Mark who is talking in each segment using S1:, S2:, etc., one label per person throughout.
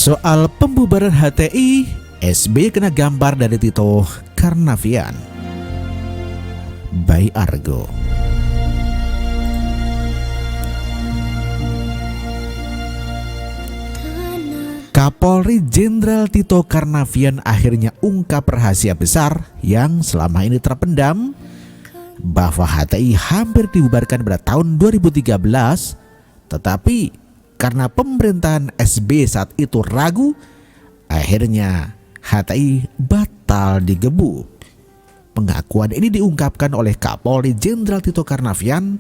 S1: Soal pembubaran HTI, SBY kena gambar dari Tito Karnavian. By Argo. Kapolri Jenderal Tito Karnavian akhirnya ungkap rahasia besar yang selama ini terpendam, bahwa HTI hampir dibubarkan pada tahun 2013, tetapi karena pemerintahan SBY saat itu ragu, akhirnya HTI batal digebuk. Pengakuan ini diungkapkan oleh Kapolri Jenderal Tito Karnavian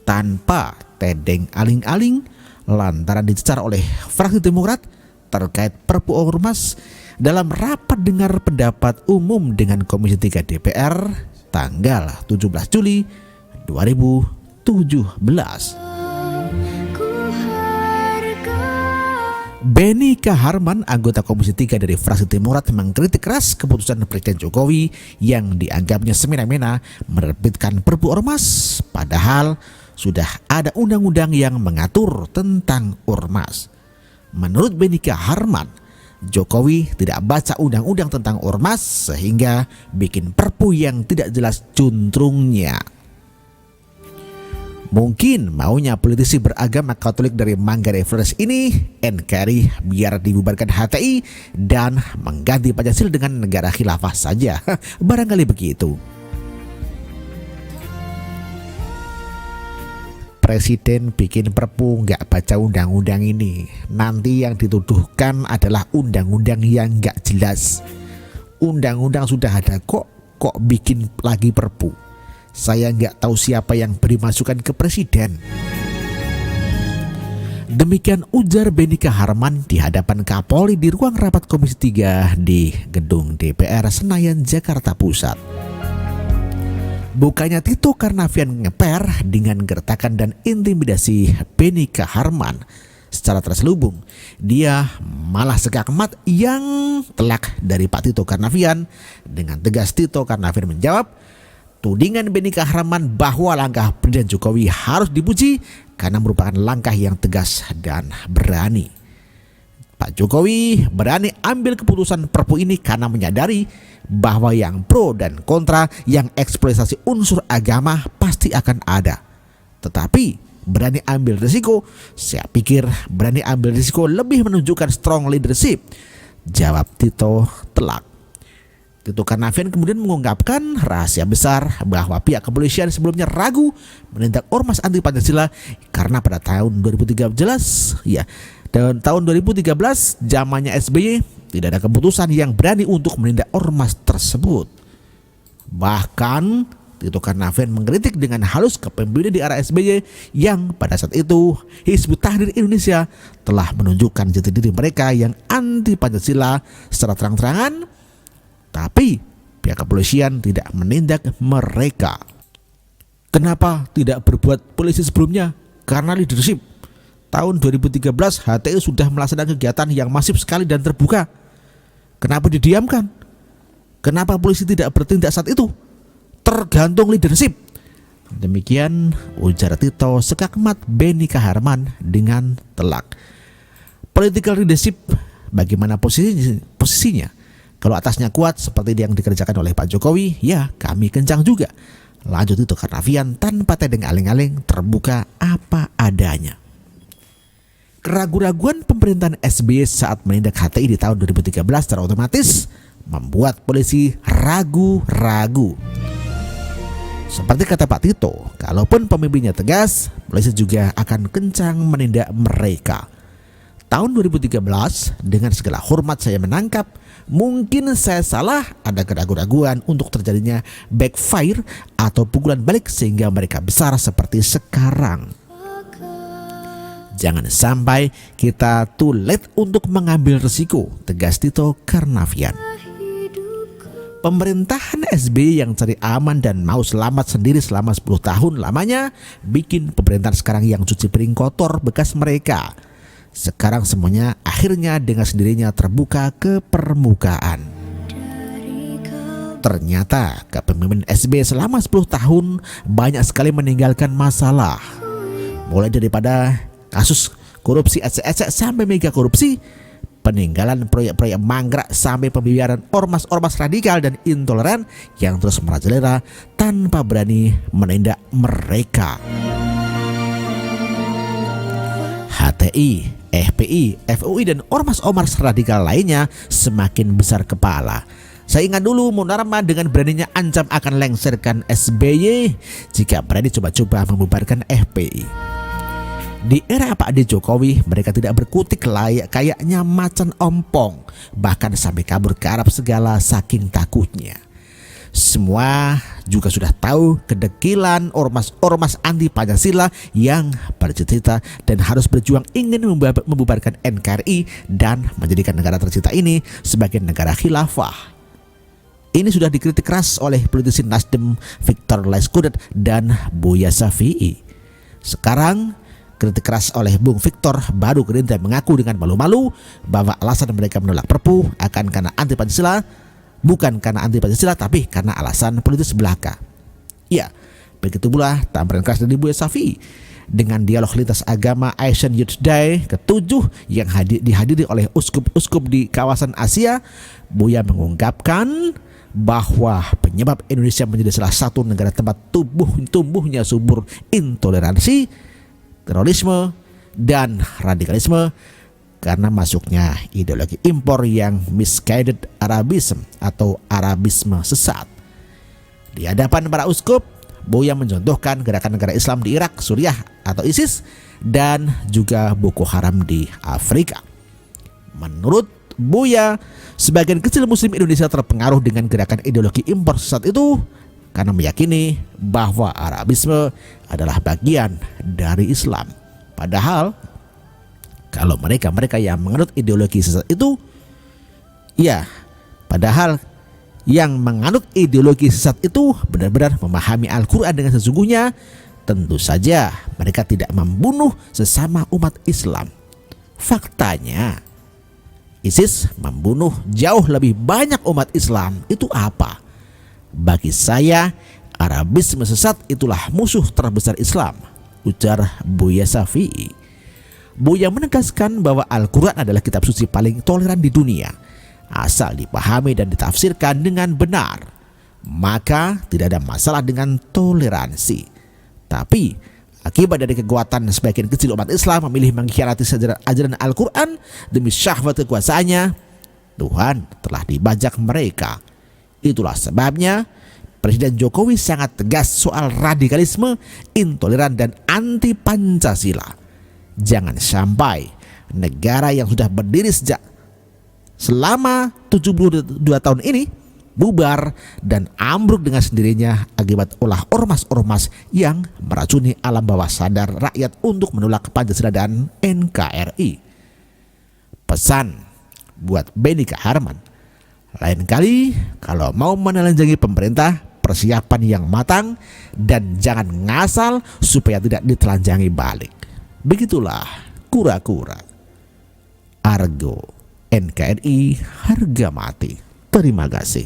S1: tanpa tedeng aling-aling lantaran dicecar oleh fraksi Demokrat terkait Perpu Ormas dalam rapat dengar pendapat umum dengan Komisi 3 DPR tanggal 17 Juli 2017. Beni Kaharman, anggota Komisi 3 dari fraksi Demokrat, mengkritik keras keputusan Presiden Jokowi yang dianggapnya semena-mena menerbitkan Perpu Ormas, padahal sudah ada undang-undang yang mengatur tentang Ormas. Menurut Beni Kaharman, Jokowi tidak baca undang-undang tentang Ormas sehingga bikin Perpu yang tidak jelas juntrungnya. Mungkin maunya politisi beragama Katolik dari Manggarai Flores ini NKRI biar dibubarkan HTI dan mengganti Pancasila dengan negara khilafah saja. Barangkali begitu. Presiden bikin Perpu nggak baca undang-undang ini. Nanti yang dituduhkan adalah undang-undang yang nggak jelas. Undang-undang sudah ada kok bikin lagi Perpu. Saya nggak tahu siapa yang beri masukan ke presiden. Demikian ujar Beni Kaharman di hadapan Kapolri di ruang rapat Komisi 3 di gedung DPR Senayan, Jakarta Pusat. Bukannya Tito Karnavian ngeper dengan gertakan dan intimidasi Beni Kaharman secara terselubung, dia malah sekakmat yang telak dari Pak Tito Karnavian. Dengan tegas Tito Karnavian menjawab tudingan Beni Kaharman bahwa langkah Presiden Jokowi harus dipuji karena merupakan langkah yang tegas dan berani. Pak Jokowi berani ambil keputusan Perpu ini karena menyadari bahwa yang pro dan kontra, yang eksploitasi unsur agama pasti akan ada. Tetapi berani ambil risiko, saya pikir berani ambil risiko lebih menunjukkan strong leadership, jawab Tito telak. Tito Karnavian kemudian mengungkapkan rahasia besar bahwa pihak kepolisian sebelumnya ragu menindak ormas anti Pancasila karena pada tahun 2013 zamannya SBY tidak ada keputusan yang berani untuk menindak ormas tersebut. Bahkan Tito Karnavian mengkritik dengan halus kepemimpinan di era SBY yang pada saat itu Hizbut Tahrir Indonesia telah menunjukkan jati diri mereka yang anti Pancasila secara terang-terangan, tapi pihak kepolisian tidak menindak mereka. Kenapa tidak berbuat polisi sebelumnya? Karena leadership. Tahun 2013 HTI sudah melaksanakan kegiatan yang masif sekali dan terbuka. Kenapa didiamkan? Kenapa polisi tidak bertindak saat itu? Tergantung leadership. Demikian ujar Tito sekakmat Beni Kaharman dengan telak. Political leadership, bagaimana posisinya? Kalau atasnya kuat seperti yang dikerjakan oleh Pak Jokowi, ya kami kencang juga. Lanjut Tito Karnavian tanpa tedeng aling-aling, terbuka apa adanya. Keraguan-raguan pemerintahan SBY saat menindak HTI di tahun 2013 secara otomatis membuat polisi ragu-ragu. Seperti kata Pak Tito, kalaupun pemimpinnya tegas, polisi juga akan kencang menindak mereka. Tahun 2013, dengan segala hormat saya menangkap, mungkin saya salah, ada keraguan-raguan untuk terjadinya backfire atau pukulan balik sehingga mereka besar seperti sekarang. Jangan sampai kita too late untuk mengambil risiko, tegas Tito Karnavian. Pemerintahan SBY yang cari aman dan mau selamat sendiri selama 10 tahun lamanya bikin pemerintahan sekarang yang cuci piring kotor bekas mereka. Sekarang semuanya akhirnya dengan sendirinya terbuka ke permukaan. Ternyata kepemimpinan SBY selama 10 tahun banyak sekali meninggalkan masalah. Mulai daripada kasus korupsi ecek-ecek sampai mega korupsi, peninggalan proyek-proyek mangkrak sampai pembiaran ormas-ormas radikal dan intoleran yang terus merajalela tanpa berani menindak mereka. HTI, FPI, FUI dan ormas-ormas radikal lainnya semakin besar kepala. Saya ingat dulu Munarman dengan beraninya ancam akan lengserkan SBY jika berani coba-coba membubarkan FPI. Di era Pak D. Jokowi, mereka tidak berkutik kayaknya macan ompong, bahkan sampai kabur ke Arab segala saking takutnya. Semua juga sudah tahu kedekilan ormas-ormas anti Pancasila yang bercita-cita dan harus berjuang ingin membubarkan NKRI dan menjadikan negara tercinta ini sebagai negara khilafah. Ini sudah dikritik keras oleh politisi Nasdem Victor Laiskudet dan Buya Syafi'i. Sekarang kritik keras oleh Bung Victor baru Gerindra mengaku dengan malu-malu bahwa alasan mereka menolak Perpu akan karena anti Pancasila, bukan karena anti Pancasila tapi karena alasan politis belaka. Ya, begitu pula tamparan keras dari Buya Syafi'i dengan dialog lintas agama Asian Youth Day ke-7 yang dihadiri oleh uskup-uskup di kawasan Asia. Buya mengungkapkan bahwa penyebab Indonesia menjadi salah satu negara tempat tumbuhnya subur intoleransi, terorisme, dan radikalisme karena masuknya ideologi impor yang misguided Arabism atau Arabisme sesat. Di hadapan para uskup, Buya mencontohkan gerakan negara Islam di Irak, Suriah atau ISIS, dan juga Boko Haram di Afrika. Menurut Buya, sebagian kecil muslim Indonesia terpengaruh dengan gerakan ideologi impor sesat itu karena meyakini bahwa Arabisme adalah bagian dari Islam. Padahal kalau mereka yang menganut ideologi sesat itu, padahal yang menganut ideologi sesat itu benar-benar memahami Al-Quran dengan sesungguhnya, tentu saja mereka tidak membunuh sesama umat Islam. Faktanya, ISIS membunuh jauh lebih banyak umat Islam. Itu apa? Bagi saya, Arabisme sesat itulah musuh terbesar Islam, ujar Buya Syafi'i. Buya menegaskan bahwa Al-Quran adalah kitab suci paling toleran di dunia. Asal dipahami dan ditafsirkan dengan benar, maka tidak ada masalah dengan toleransi. Tapi akibat dari kekuatan sebagian kecil umat Islam memilih mengkhianati ajaran Al-Quran demi syahwat kekuasaannya, Tuhan telah dibajak mereka. Itulah sebabnya Presiden Jokowi sangat tegas soal radikalisme, intoleran dan anti Pancasila. Jangan sampai negara yang sudah berdiri sejak selama 72 tahun ini bubar dan ambruk dengan sendirinya akibat ulah ormas-ormas yang meracuni alam bawah sadar rakyat untuk menolak Pancasila dan NKRI. Pesan buat Benny Kaharman, lain kali kalau mau menelanjangi pemerintah, persiapan yang matang dan jangan ngasal supaya tidak ditelanjangi balik. Begitulah kura-kura. Argo NKRI harga mati. Terima kasih.